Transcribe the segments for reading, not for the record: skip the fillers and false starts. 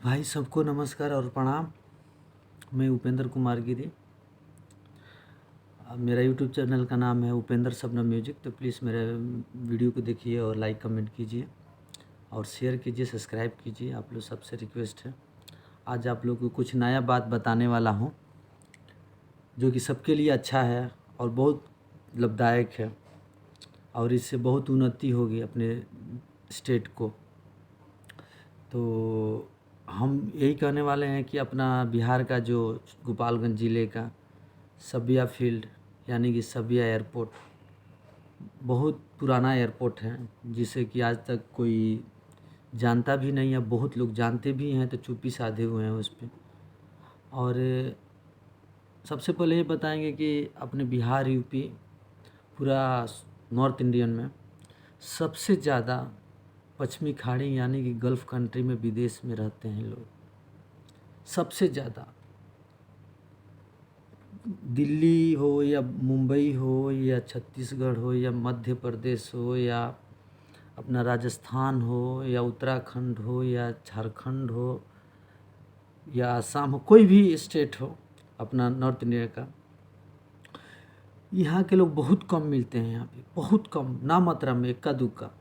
भाई सबको नमस्कार और प्रणाम। मैं उपेंद्र कुमार गिरी। मेरा यूट्यूब चैनल का नाम है उपेंद्र शबनम म्यूजिक। तो प्लीज़ मेरे वीडियो को देखिए और लाइक कमेंट कीजिए और शेयर कीजिए, सब्सक्राइब कीजिए। आप लोग सबसे रिक्वेस्ट है। आज आप लोग को कुछ नया बात बताने वाला हूँ जो कि सबके लिए अच्छा है और बहुत लाभदायक है और इससे बहुत उन्नति होगी अपने स्टेट को। तो हम यही कहने वाले हैं कि अपना बिहार का जो गोपालगंज ज़िले का सबिया फील्ड यानी कि सबिया एयरपोर्ट बहुत पुराना एयरपोर्ट है, जिसे कि आज तक कोई जानता भी नहीं है। बहुत लोग जानते भी हैं तो चुप्पी साधे हुए हैं उस पर। और सबसे पहले ये बताएंगे कि अपने बिहार यूपी पूरा नॉर्थ इंडियन में सबसे ज़्यादा पश्चिमी खाड़ी यानी कि गल्फ़ कंट्री में विदेश में रहते हैं लोग। सबसे ज़्यादा दिल्ली हो या मुंबई हो या छत्तीसगढ़ हो या मध्य प्रदेश हो या अपना राजस्थान हो या उत्तराखंड हो या झारखंड हो या असम हो, कोई भी स्टेट हो अपना नॉर्थ इंडिया का, यहाँ के लोग बहुत कम मिलते हैं। यहाँ पे बहुत कम, ना मात्रा में, इक्का दुक्का।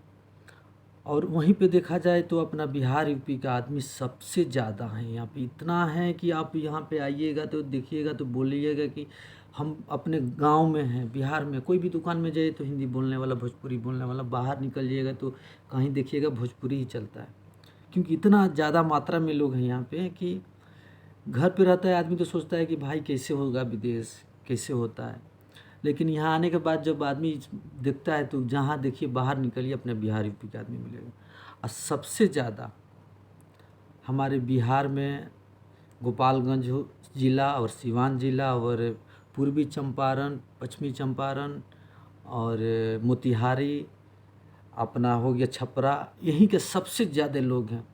और वहीं पे देखा जाए तो अपना बिहार यूपी का आदमी सबसे ज़्यादा है यहाँ पे। इतना है कि आप यहाँ पे आइएगा तो देखिएगा तो बोलिएगा कि हम अपने गांव में हैं, बिहार में। कोई भी दुकान में जाइए तो हिंदी बोलने वाला, भोजपुरी बोलने वाला, बाहर निकल जाइएगा तो कहीं देखिएगा भोजपुरी ही चलता है। क्योंकि इतना ज़्यादा मात्रा में लोग हैं यहाँ पे कि घर पे रहता है आदमी तो सोचता है कि भाई कैसे होगा विदेश, कैसे होता है। लेकिन यहाँ आने के बाद जब आदमी देखता है तो जहाँ देखिए बाहर निकलिए अपने बिहार यूपी का आदमी मिलेगा। और सबसे ज़्यादा हमारे बिहार में गोपालगंज ज़िला और सिवान ज़िला और पूर्वी चंपारण, पश्चिमी चंपारण और मोतिहारी, अपना हो गया छपरा, यहीं के सबसे ज़्यादा लोग हैं।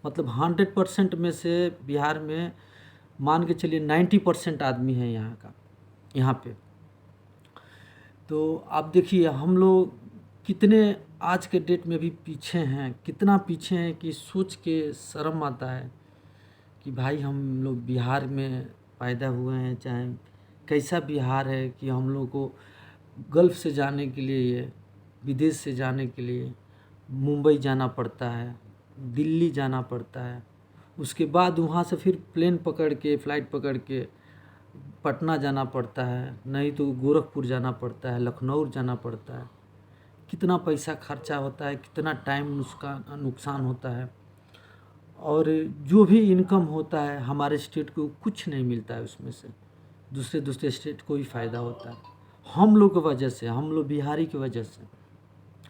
मतलब 100% में से बिहार में मान के चलिए 90% आदमी है यहाँ का, यहाँ पे। तो आप देखिए हम लोग कितने आज के डेट में भी पीछे हैं, कितना पीछे हैं कि सोच के शर्म आता है कि भाई हम लोग बिहार में पैदा हुए हैं। चाहे कैसा बिहार है कि हम लोग को गल्फ़ से जाने के लिए, विदेश से जाने के लिए मुंबई जाना पड़ता है, दिल्ली जाना पड़ता है। उसके बाद वहाँ से फिर प्लेन पकड़ के, फ़्लाइट पकड़ के पटना जाना पड़ता है, नहीं तो गोरखपुर जाना पड़ता है, लखनऊ जाना पड़ता है। कितना पैसा खर्चा होता है, कितना टाइम नुकसान होता है। और जो भी इनकम होता है हमारे स्टेट को कुछ नहीं मिलता है उसमें से। दूसरे स्टेट को ही फ़ायदा होता है हम लोग की वजह से, हम लोग बिहारी की वजह से।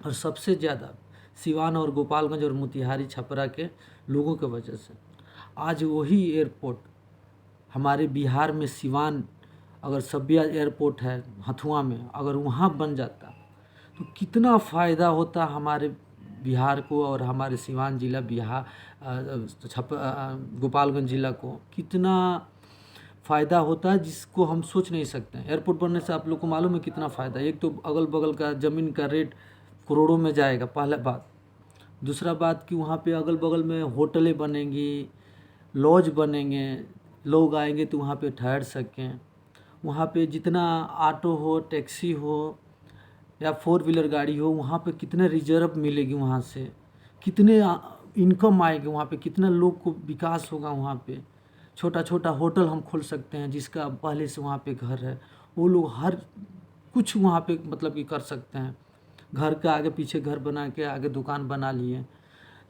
और सबसे ज़्यादा सिवान और गोपालगंज और मोतिहारी छपरा के लोगों की वजह से। आज वही एयरपोर्ट हमारे बिहार में, सिवान अगर सबिया एयरपोर्ट है हथुआ में, अगर वहाँ बन जाता तो कितना फ़ायदा होता हमारे बिहार को और हमारे सिवान ज़िला बिहार गोपालगंज ज़िला को। कितना फ़ायदा होता है जिसको हम सोच नहीं सकते हैं। एयरपोर्ट बनने से आप लोग को मालूम है कितना फ़ायदा है। एक तो अगल बगल का ज़मीन का रेट करोड़ों में जाएगा, पहला बात। दूसरा बात कि वहाँ पे अगल बगल में होटलें बनेंगी, लॉज बनेंगे, लोग आएंगे तो वहाँ पे ठहर सकें। वहाँ पे जितना ऑटो हो, टैक्सी हो या 4 व्हीलर गाड़ी हो, वहाँ पे कितने रिजर्व मिलेगी, वहाँ से कितने इनकम आएगी, वहाँ पे कितना लोग को विकास होगा। वहाँ पे छोटा छोटा होटल हम खोल सकते हैं, जिसका पहले से वहाँ पे घर है, वो लोग हर कुछ वहाँ पे मतलब कि कर सकते हैं। घर के आगे पीछे घर बना के आगे दुकान बना लिए।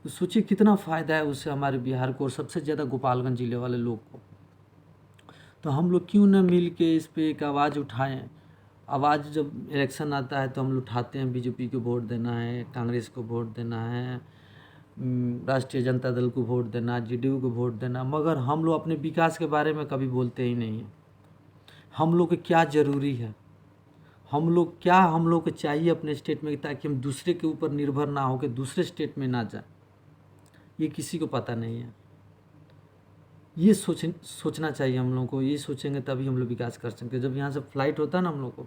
तो सोचिए कितना फ़ायदा है उससे हमारे बिहार को और सबसे ज़्यादा गोपालगंज ज़िले वाले लोग को। तो हम लोग क्यों न मिल के इस पे एक आवाज़ उठाएं। आवाज़ जब इलेक्शन आता है तो हम लोग उठाते हैं, बीजेपी को वोट देना है, कांग्रेस को वोट देना है, राष्ट्रीय जनता दल को वोट देना, जेडीयू को वोट देना। मगर हम लोग अपने विकास के बारे में कभी बोलते ही नहीं हैं। हम लोग को क्या ज़रूरी है, हम लोग को चाहिए अपने स्टेट में, ताकि हम दूसरे के ऊपर निर्भर ना हो के दूसरे स्टेट में ना जाए, ये किसी को पता नहीं है। ये सोचना चाहिए हम लोगों को। ये सोचेंगे तभी हम लोग विकास कर सकते हैं। जब यहाँ से फ्लाइट होता है ना हम लोग को,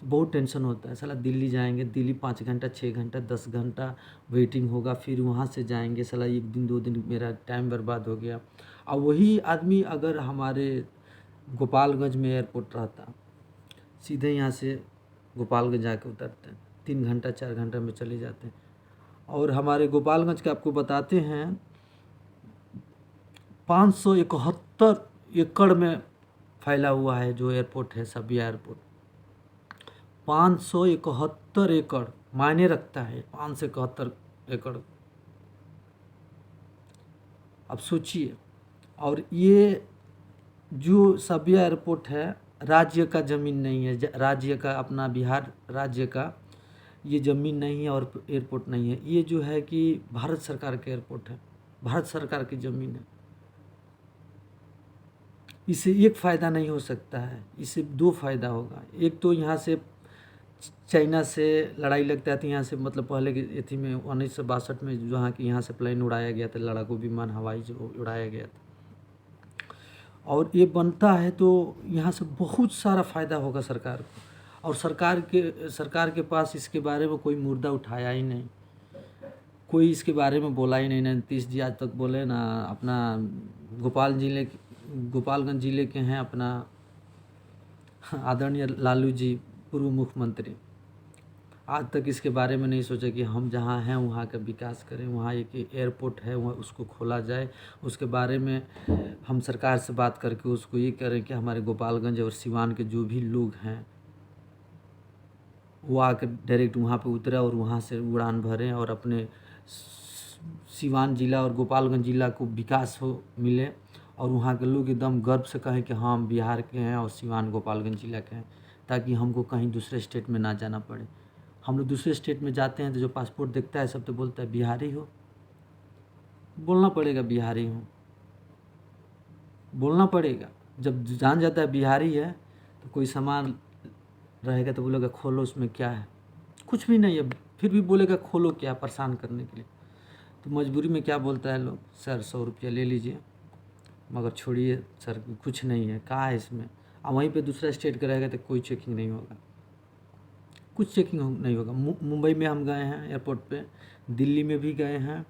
तो बहुत टेंशन होता है, साला दिल्ली जाएंगे, दिल्ली 5 घंटा 6 घंटा 10 घंटा वेटिंग होगा, फिर वहाँ से जाएंगे, साला 1 दिन 2 दिन मेरा टाइम बर्बाद हो गया। और वही आदमी अगर हमारे गोपालगंज में एयरपोर्ट रहता, सीधे यहाँ से गोपालगंज जाके उतरते हैं, 3 घंटा 4 घंटा में चले जाते हैं। और हमारे गोपालगंज के आपको बताते हैं 571 एकड़ में फैला हुआ है जो एयरपोर्ट है, सबिया एयरपोर्ट। 571 एकड़ मायने रखता है, 571 एकड़। अब सोचिए, और ये जो सबिया एयरपोर्ट है राज्य का ज़मीन नहीं है, राज्य का अपना बिहार राज्य का ये ज़मीन नहीं है और एयरपोर्ट नहीं है। ये जो है कि भारत सरकार का एयरपोर्ट है, भारत सरकार की ज़मीन है। इससे एक फ़ायदा नहीं हो सकता है, इससे 2 फ़ायदा होगा। एक तो यहाँ से चाइना से लड़ाई लगता है, तो यहाँ से मतलब पहले की अथी में 1962 में जहाँ कि यहाँ से प्लेन उड़ाया गया था, लड़ाकू विमान हवाई जो उड़ाया गया था, और ये बनता है तो यहाँ से बहुत सारा फ़ायदा होगा सरकार को। और सरकार के पास इसके बारे में कोई मुद्दा उठाया ही नहीं, कोई इसके बारे में बोला ही नहीं। नीतीश जी आज तक बोले ना, अपना गोपालगंज ज़िले के हैं अपना आदरणीय लालू जी पूर्व मुख्यमंत्री, आज तक इसके बारे में नहीं सोचा कि हम जहाँ हैं वहाँ का विकास करें, वहाँ एक एयरपोर्ट है वहाँ उसको खोला जाए, उसके बारे में हम सरकार से बात करके उसको ये करें कि हमारे गोपालगंज और सिवान के जो भी लोग हैं वो आकर डायरेक्ट वहाँ पे उतरे और वहाँ से उड़ान भरें और अपने सिवान ज़िला और गोपालगंज ज़िला को विकास हो मिले, और वहाँ के लोग एकदम गर्व से कहें कि हाँ हम बिहार के हैं और सिवान गोपालगंज ज़िला के हैं, ताकि हमको कहीं दूसरे स्टेट में ना जाना पड़े। हम लोग दूसरे स्टेट में जाते हैं तो जो पासपोर्ट देखता है सब तो बोलता है बिहारी हो, बोलना पड़ेगा बिहारी हूँ, बोलना पड़ेगा। जब जान जाता है बिहारी है तो कोई सामान रहेगा तो बोलेगा खोलो उसमें क्या है, कुछ भी नहीं है, फिर भी बोलेगा खोलो क्या, परेशान करने के लिए। तो मजबूरी में क्या बोलता है लोग, सर 100 रुपया ले लीजिए, मगर छोड़िए सर कुछ नहीं है, कहाँ है इसमें। और वहीं पे दूसरा स्टेट का रहेगा तो कोई चेकिंग नहीं होगा, कुछ चेकिंग नहीं होगा। मुंबई में हम गए हैं एयरपोर्ट पे, दिल्ली में भी गए हैं,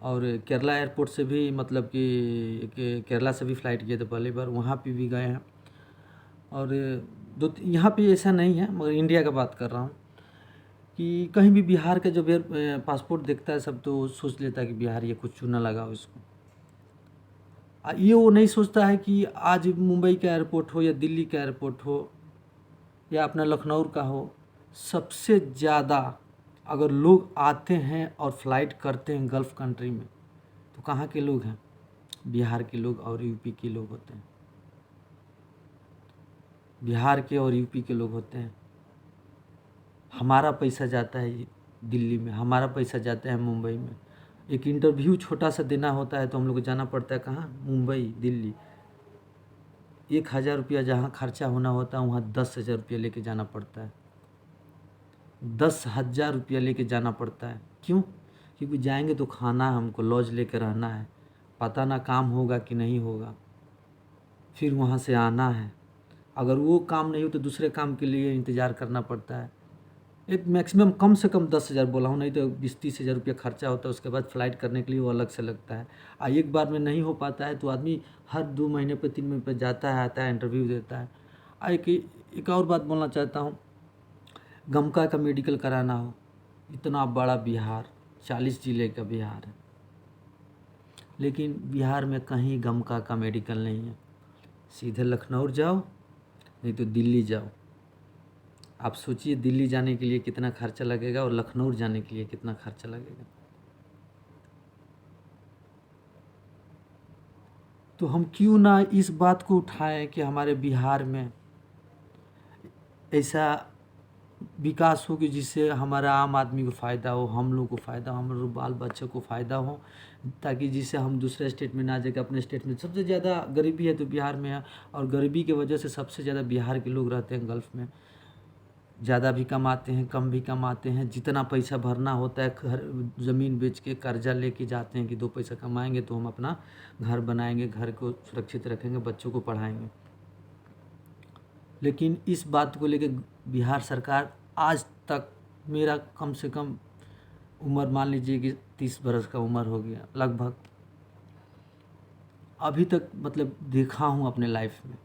और केरला एयरपोर्ट से भी मतलब कि केरला से भी फ़्लाइट किए थे पहली बार, वहाँ पे भी गए हैं। और यहाँ पे ऐसा नहीं है, मगर इंडिया का बात कर रहा हूँ कि कहीं भी बिहार का जब पासपोर्ट देखता है सब तो सोच लेता है कि बिहार, ये कुछ चूना लगाओ इसको। ये वो नहीं सोचता है कि आज मुंबई का एयरपोर्ट हो या दिल्ली का एयरपोर्ट हो या अपना लखनऊ का हो, सबसे ज़्यादा अगर लोग आते हैं और फ्लाइट करते हैं गल्फ़ कंट्री में तो कहाँ के लोग हैं, बिहार के लोग और यूपी के लोग होते हैं, बिहार के और यूपी के लोग होते हैं। हमारा पैसा जाता है दिल्ली में, हमारा पैसा जाता है मुंबई में। एक इंटरव्यू छोटा सा देना होता है तो हम लोग को जाना पड़ता है कहाँ, मुंबई दिल्ली। 1,000 रुपया जहाँ खर्चा होना होता है वहाँ 10,000 रुपया लेके जाना पड़ता है, 10,000 रुपया लेके जाना पड़ता है। क्यों? क्योंकि जाएंगे तो खाना, हमको लॉज लेके रहना है, पता ना काम होगा कि नहीं होगा, फिर वहाँ से आना है। अगर वो काम नहीं हो तो दूसरे काम के लिए इंतज़ार करना पड़ता है। एक मैक्सिमम कम से कम 10,000 बोला हूँ, नहीं तो 20-30 हज़ार रुपया खर्चा होता है। उसके बाद फ़्लाइट करने के लिए वो अलग से लगता है। एक बार में नहीं हो पाता है तो आदमी हर 2 महीने पे 3 महीने पे जाता है, आता है, इंटरव्यू देता है। एक और बात बोलना चाहता हूँ, गमका का मेडिकल कराना हो, इतना बड़ा बिहार, 40 ज़िले का बिहार है, लेकिन बिहार में कहीं गमका का मेडिकल नहीं है। सीधे लखनऊ जाओ नहीं तो दिल्ली जाओ। आप सोचिए दिल्ली जाने के लिए कितना खर्चा लगेगा और लखनऊ जाने के लिए कितना खर्चा लगेगा। तो हम क्यों ना इस बात को उठाएं कि हमारे बिहार में ऐसा विकास हो कि जिससे हमारा आम आदमी को फ़ायदा हो, हम लोग को फ़ायदा हो, हम लोग बाल बच्चों को फ़ायदा हो, ताकि जिससे हम दूसरे स्टेट में ना जाकर अपने स्टेट में। सबसे ज़्यादा गरीबी है तो बिहार में है, और गरीबी की वजह से सबसे ज़्यादा बिहार के लोग रहते हैं गल्फ़ में। ज़्यादा भी कमाते हैं, कम भी कमाते हैं, जितना पैसा भरना होता है घर ज़मीन बेच के कर्जा लेके जाते हैं कि 2 पैसा कमाएंगे तो हम अपना घर बनाएंगे, घर को सुरक्षित रखेंगे, बच्चों को पढ़ाएंगे। लेकिन इस बात को लेके बिहार सरकार आज तक, मेरा कम से कम उम्र मान लीजिए कि 30 बरस का उम्र हो गया लगभग, अभी तक मतलब देखा हूँ अपने लाइफ में,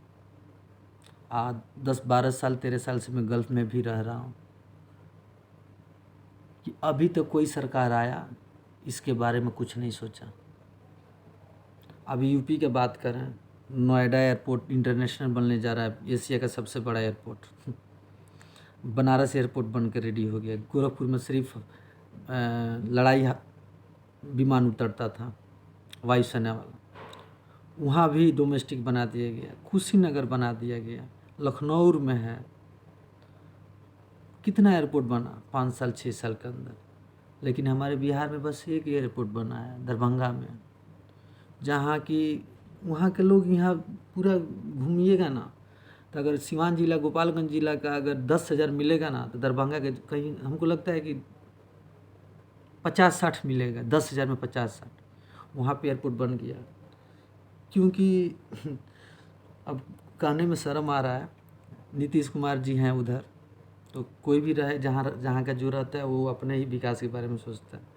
10-12 साल 13 साल से मैं गल्फ़ में भी रह रहा हूँ, कि अभी तक कोई सरकार आया इसके बारे में कुछ नहीं सोचा। अभी यूपी की बात करें, नोएडा एयरपोर्ट इंटरनेशनल बनने जा रहा है, एशिया का सबसे बड़ा एयरपोर्ट। बनारस एयरपोर्ट बन के रेडी हो गया। गोरखपुर में सिर्फ लड़ाई विमान उतरता था, वायुसेना वाला, वहाँ भी डोमेस्टिक बना दिया गया। कुशीनगर बना दिया गया, लखनऊ में है। कितना एयरपोर्ट बना 5 साल 6 साल के अंदर, लेकिन हमारे बिहार में बस एक एयरपोर्ट बना है, दरभंगा में, जहाँ की वहाँ के लोग यहाँ पूरा घूमिएगा ना, तो अगर सिवान जिला गोपालगंज जिला का अगर 10,000 मिलेगा ना, तो दरभंगा के कहीं हमको लगता है कि 50-60 मिलेगा। 10,000 में 50-60 वहाँ पे एयरपोर्ट बन गया। क्योंकि अब कहने में शर्म आ रहा है, नीतीश कुमार जी हैं उधर, तो कोई भी रहे जहाँ का जो रहता है वो अपने ही विकास के बारे में सोचता है।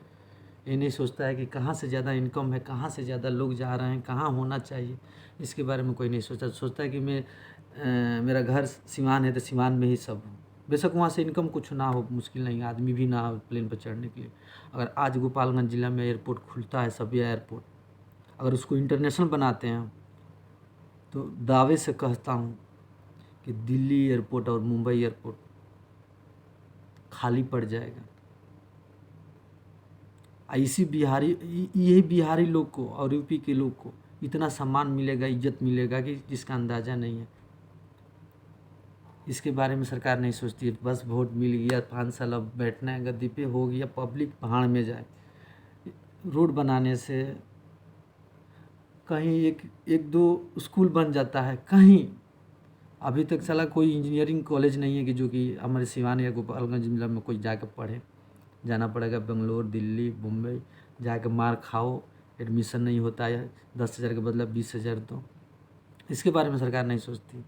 ये नहीं सोचता है कि कहाँ से ज़्यादा इनकम है, कहाँ से ज़्यादा लोग जा रहे हैं, कहाँ होना चाहिए, इसके बारे में कोई नहीं सोचता है कि मेरा घर सिवान है तो सिवान में ही सब हो। बेशक वहाँ से इनकम कुछ ना हो, मुश्किल नहीं, आदमी भी ना हो प्लेन पर चढ़ने के लिए। अगर आज गोपालगंज ज़िला में एयरपोर्ट खुलता है, सभी एयरपोर्ट, अगर उसको इंटरनेशनल बनाते हैं, तो दावे से कहता हूँ कि दिल्ली एयरपोर्ट और मुंबई एयरपोर्ट खाली पड़ जाएगा। इसी यही बिहारी लोग को और यूपी के लोग को इतना सम्मान मिलेगा, इज्जत मिलेगा कि जिसका अंदाज़ा नहीं है। इसके बारे में सरकार नहीं सोचती है। बस वोट मिल गया, 5 साल अब बैठना है गद्दी पे, हो गया, पब्लिक भाड़ में जाए। रोड बनाने से कहीं एक दो स्कूल बन जाता है, कहीं अभी तक साला कोई इंजीनियरिंग कॉलेज नहीं है कि जो कि हमारे सिवान या गोपालगंज जिला में कोई जाकर पढ़े। जाना पड़ेगा बेंगलोर, दिल्ली, मुंबई, जाकर मार खाओ, एडमिशन नहीं होता है, 10,000 के बदला 20,000 दो। इसके बारे में सरकार नहीं सोचती।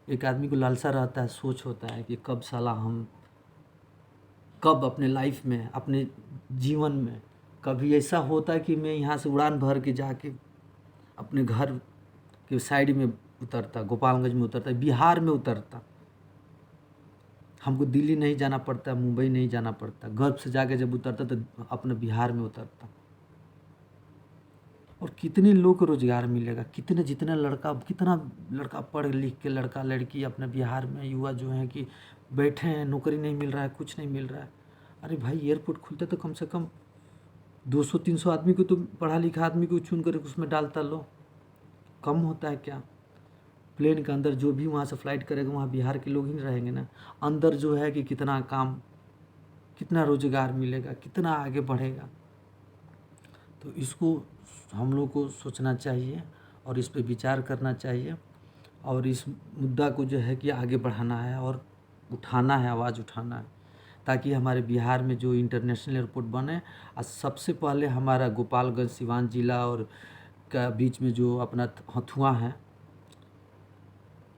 एक आदमी को लालसा रहता है, सोच होता है कि कब साला हम कब अपने लाइफ में, अपने जीवन में कभी ऐसा होता है कि मैं यहाँ से उड़ान भर के जाके अपने घर के साइड में उतरता, गोपालगंज में उतरता, बिहार में उतरता। हमको दिल्ली नहीं जाना पड़ता, मुंबई नहीं जाना पड़ता, घर से जाके जब उतरता तो अपने बिहार में उतरता। और कितने लोग को रोज़गार मिलेगा, कितना लड़का पढ़ लिख के, लड़का लड़की अपने बिहार में युवा जो हैं कि बैठे हैं, नौकरी नहीं मिल रहा है, कुछ नहीं मिल रहा है। अरे भाई, एयरपोर्ट खुलता तो कम से कम 200-300 आदमी को, तो पढ़ा लिखा आदमी को चुन कर उसमें डालता लो, कम होता है क्या? प्लेन के अंदर जो भी वहाँ से फ़्लाइट करेगा वहाँ बिहार के लोग ही रहेंगे ना। अंदर जो है कि कितना काम, कितना रोज़गार मिलेगा, कितना आगे बढ़ेगा। तो इसको हम लोग को सोचना चाहिए और इस पे विचार करना चाहिए, और इस मुद्दा को जो है कि आगे बढ़ाना है और उठाना है, आवाज़ उठाना है, ताकि हमारे बिहार में जो इंटरनेशनल एयरपोर्ट बने। और सबसे पहले हमारा गोपालगंज सिवान जिला और का बीच में जो अपना हथुआ है,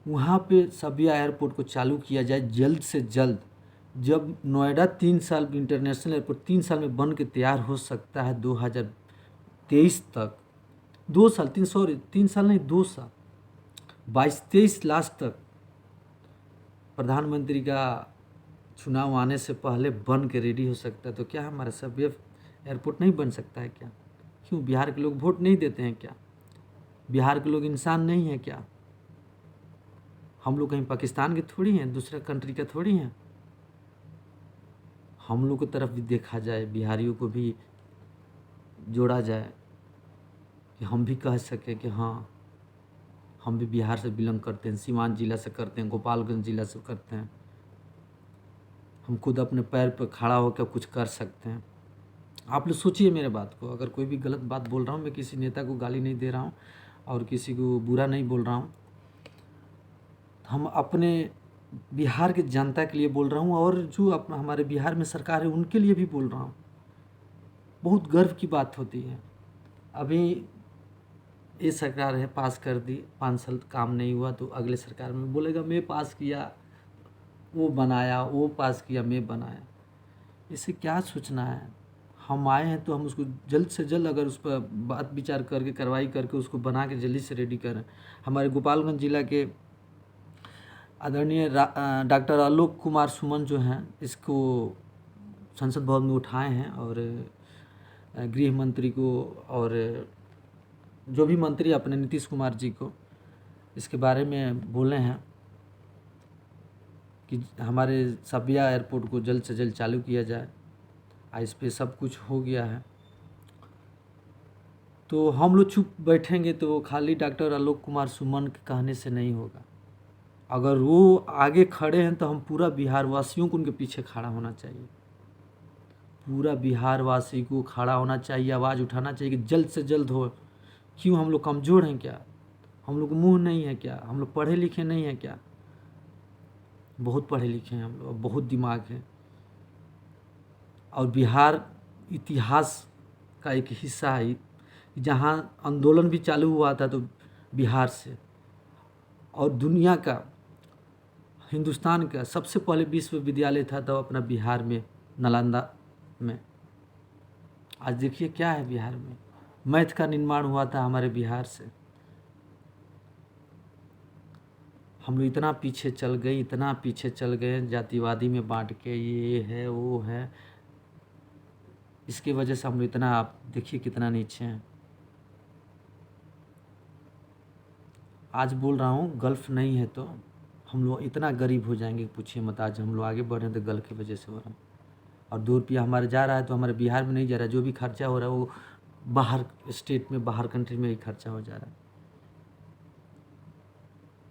वहाँ पे सभी एयरपोर्ट को चालू किया जाए जल्द से जल्द। जब नोएडा 3 साल इंटरनेशनल एयरपोर्ट 3 साल में बन के तैयार हो सकता है 2023 तक, 2 साल 3 साल नहीं, 2 साल, 22-23 लास्ट तक प्रधानमंत्री का चुनाव आने से पहले बन के रेडी हो सकता है। तो क्या हमारा सब एयरपोर्ट नहीं बन सकता है क्या? क्यों बिहार के लोग वोट नहीं देते हैं क्या? बिहार के लोग इंसान नहीं हैं क्या? हम लोग कहीं पाकिस्तान के थोड़ी हैं, दूसरे कंट्री का थोड़ी हैं। हम लोग की तरफ भी देखा जाए, बिहारियों को भी जोड़ा जाए, कि हम भी कह सकें कि हाँ, हम भी बिहार से बिलोंग करते हैं, सिवान जिला से करते हैं, गोपालगंज जिला से करते हैं। हम खुद अपने पैर पर खड़ा होकर कुछ कर सकते हैं। आप लोग सोचिए मेरे बात को। अगर कोई भी गलत बात बोल रहा हूँ, मैं किसी नेता को गाली नहीं दे रहा हूँ और किसी को बुरा नहीं बोल रहा हूँ। हम अपने बिहार के जनता के लिए बोल रहा हूँ, और जो हमारे बिहार में सरकार है उनके लिए भी बोल रहा हूँ। बहुत गर्व की बात होती है। अभी ये सरकार है पास कर दी, 5 साल काम नहीं हुआ तो अगले सरकार में बोलेगा मैं पास किया, वो बनाया, वो पास किया, मैं बनाया। इससे क्या सोचना है? हम आए हैं तो हम उसको जल्द से जल्द अगर उस पर बात विचार करके कार्रवाई करके उसको बना के जल्दी से रेडी करें। हमारे गोपालगंज जिला के आदरणीय डॉक्टर आलोक कुमार सुमन जो हैं, इसको संसद भवन में उठाए हैं और गृह मंत्री को और जो भी मंत्री अपने नीतीश कुमार जी को इसके बारे में बोले हैं कि हमारे सबिया एयरपोर्ट को जल्द से जल्द चालू किया जाए। इस पे सब कुछ हो गया है, तो हम लोग चुप बैठेंगे तो खाली डॉक्टर आलोक कुमार सुमन के कहने से नहीं होगा। अगर वो आगे खड़े हैं तो हम पूरा बिहार वासियों को उनके पीछे खड़ा होना चाहिए। पूरा बिहार वासी को खड़ा होना चाहिए, आवाज़ उठाना चाहिए कि जल्द से जल्द हो। क्यों, हम लोग कमज़ोर हैं क्या? हम लोग मुँह नहीं है क्या? हम लोग पढ़े लिखे नहीं हैं क्या? बहुत पढ़े लिखे हैं हम लोग, बहुत दिमाग है। और बिहार इतिहास का एक हिस्सा है, जहाँ आंदोलन भी चालू हुआ था तो बिहार से, और दुनिया का, हिंदुस्तान का सबसे पहले विश्वविद्यालय था तो अपना बिहार में, नालंदा में। आज देखिए क्या है बिहार में, मैथ का निर्माण हुआ था हमारे बिहार से। हम लोग इतना पीछे चल गए, इतना पीछे चल गए, जातिवादी में बांट के ये है वो है, इसकी वजह से हम लोग इतना, आप देखिए कितना नीचे हैं। आज बोल रहा हूँ गल्फ नहीं है तो हम लोग इतना गरीब हो जाएंगे, पूछिए मत। आज हम लोग आगे बढ़ रहे हैं तो गल्फ की वजह से हो रहा है। और 2 रुपया हमारे जा रहा है तो हमारे बिहार में नहीं जा रहा है, जो भी खर्चा हो रहा है वो बाहर स्टेट में, बाहर कंट्री में ही खर्चा हो जा रहा है।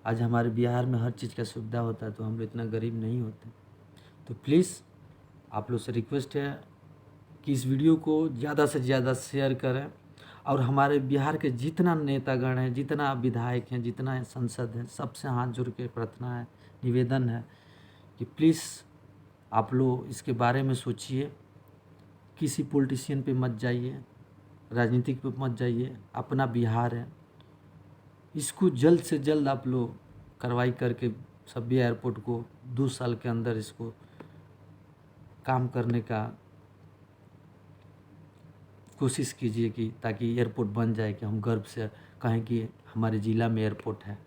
आज हमारे बिहार में हर चीज़ का सुविधा होता है तो हम लोग इतना गरीब नहीं होते। तो प्लीज़ आप लोग से रिक्वेस्ट है कि इस वीडियो को ज़्यादा से ज़्यादा शेयर करें, और हमारे बिहार के जितना नेतागण हैं, जितना विधायक हैं, जितना संसद हैं, सबसे हाथ जोड़ के प्रार्थना है, निवेदन है कि प्लीज़ आप लोग इसके बारे में सोचिए। किसी पॉलिटिशियन पे मत जाइए, राजनीतिक पे मत जाइए, अपना बिहार है, इसको जल्द से जल्द आप लोग कार्रवाई करके सभी एयरपोर्ट को 2 साल के अंदर इसको काम करने का कोशिश कीजिए, कि ताकि एयरपोर्ट बन जाए, कि हम गर्व से कहें कि हमारे ज़िला में एयरपोर्ट है।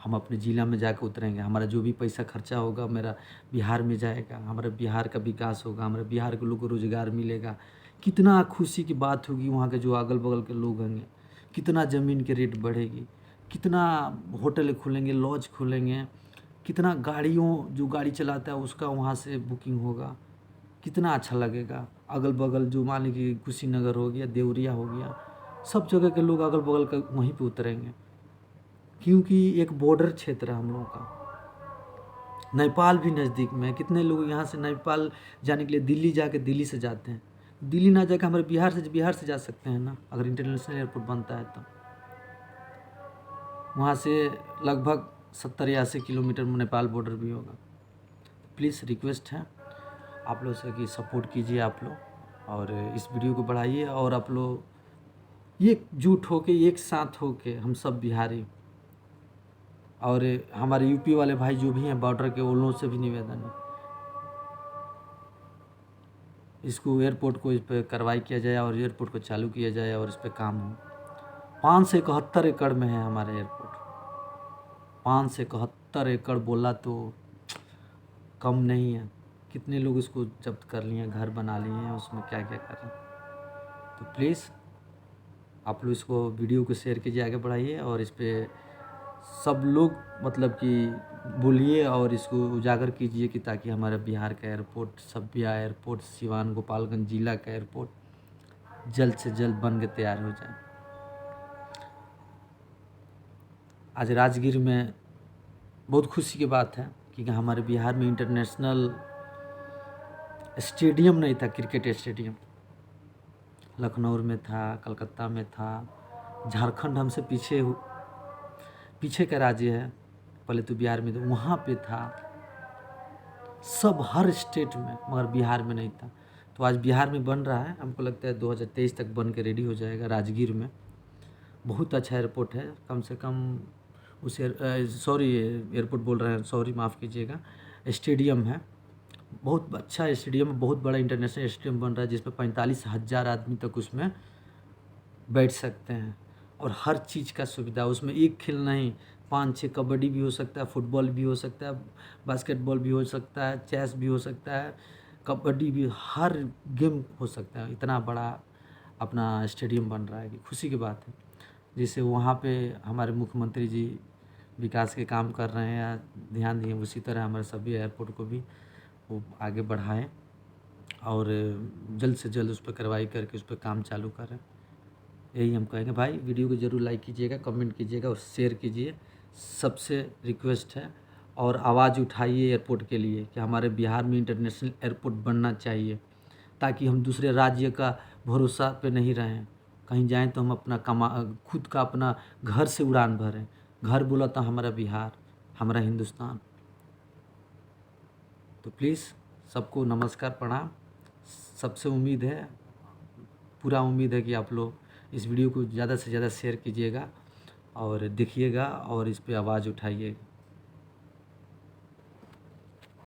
हम अपने ज़िला में जाकर उतरेंगे, हमारा जो भी पैसा खर्चा होगा मेरा बिहार में जाएगा, हमारे बिहार का विकास होगा, हमारे बिहार के लोगों को रोज़गार मिलेगा। कितना खुशी की बात होगी, वहाँ के जो अगल बगल के लोग होंगे, कितना ज़मीन के रेट बढ़ेगी, कितना होटल खुलेंगे, लॉज खुलेंगे, कितना गाड़ियों, जो गाड़ी चलाता है उसका वहाँ से बुकिंग होगा, कितना अच्छा लगेगा। अगल बगल जो मान लीजिए कुशीनगर हो गया, देवरिया हो गया, सब जगह के लोग अगल बगल का वहीं पे उतरेंगे, क्योंकि एक बॉर्डर क्षेत्र है हम लोगों का। नेपाल भी नज़दीक में है। कितने लोग यहाँ से नेपाल जाने के लिए दिल्ली जाके दिल्ली से जाते हैं, दिल्ली ना जाकर हमारे बिहार से जा सकते हैं ना, अगर इंटरनेशनल एयरपोर्ट बनता है तो। वहाँ से लगभग 70-80 किलोमीटर में नेपाल बॉर्डर भी होगा। प्लीज़ रिक्वेस्ट है आप लोग से कि सपोर्ट कीजिए आप लोग, और इस वीडियो को बढ़ाइए, और आप लोग एकजुट होके, एक साथ होके, हम सब बिहारी और हमारे यूपी वाले भाई जो भी हैं बॉर्डर के, उन लोगों से भी निवेदन है, इसको एयरपोर्ट को, इस पर कार्रवाई किया जाए और एयरपोर्ट को चालू किया जाए और इस पर काम हो। 5 से 71 एकड़ में है हमारा एयरपोर्ट। 5 से 71 एकड़ बोला तो कम नहीं है। कितने लोग इसको जब्त कर लिए हैं, घर बना लिए हैं, उसमें क्या क्या कर रहे हैं। तो प्लीज़ आप लोग इसको, वीडियो को शेयर कीजिए, आगे बढ़ाइए, और इस पर सब लोग मतलब कि बोलिए और इसको उजागर कीजिए, कि ताकि हमारे बिहार का एयरपोर्ट, सबिया एयरपोर्ट, सिवान गोपालगंज जिला का एयरपोर्ट जल्द से जल्द बन के तैयार हो जाए। आज राजगीर में बहुत खुशी की बात है कि हमारे बिहार में इंटरनेशनल स्टेडियम नहीं था, क्रिकेट स्टेडियम। लखनऊ में था, कलकत्ता में था, झारखंड हमसे पीछे का राज्य है, पहले तो बिहार में, तो वहाँ पे था, सब हर स्टेट में, मगर बिहार में नहीं था। तो आज बिहार में बन रहा है, हमको लगता है 2023 तक बन के रेडी हो जाएगा राजगीर में। बहुत अच्छा एयरपोर्ट है। कम से कम उस एयरपोर्ट बोल रहे हैं, सॉरी माफ़ कीजिएगा, स्टेडियम है, बहुत अच्छा स्टेडियम है, बहुत बड़ा इंटरनेशनल स्टेडियम बन रहा है जिसमें 45,000 आदमी तक उसमें बैठ सकते हैं। और हर चीज़ का सुविधा उसमें, एक खेल नहीं, 5-6 कबड्डी भी हो सकता है, फुटबॉल भी हो सकता है, बास्केटबॉल भी हो सकता है, चेस भी हो सकता है, कबड्डी भी, हर गेम हो सकता है। इतना बड़ा अपना स्टेडियम बन रहा है कि खुशी की बात है। जिससे वहाँ पे हमारे मुख्यमंत्री जी विकास के काम कर रहे हैं या ध्यान दिए, उसी तरह हमारे सभी एयरपोर्ट को भी वो आगे बढ़ाएं और जल्द से जल्द उस पर कार्रवाई करके उस पर काम चालू करें। यही हम कहेंगे। भाई वीडियो को ज़रूर लाइक कीजिएगा, कमेंट कीजिएगा और शेयर कीजिए, सबसे रिक्वेस्ट है। और आवाज़ उठाइए एयरपोर्ट के लिए कि हमारे बिहार में इंटरनेशनल एयरपोर्ट बनना चाहिए, ताकि हम दूसरे राज्य का भरोसा पे नहीं रहें। कहीं जाएं तो हम अपना खुद का अपना घर से उड़ान भरें। घर बोला तो हमारा बिहार, हमारा हिंदुस्तान। तो प्लीज़ सबको नमस्कार, प्रणाम। सबसे उम्मीद है, पूरा उम्मीद है कि आप लोग इस वीडियो को ज़्यादा से ज़्यादा शेयर कीजिएगा और देखिएगा और इस पे आवाज़ उठाइएगा।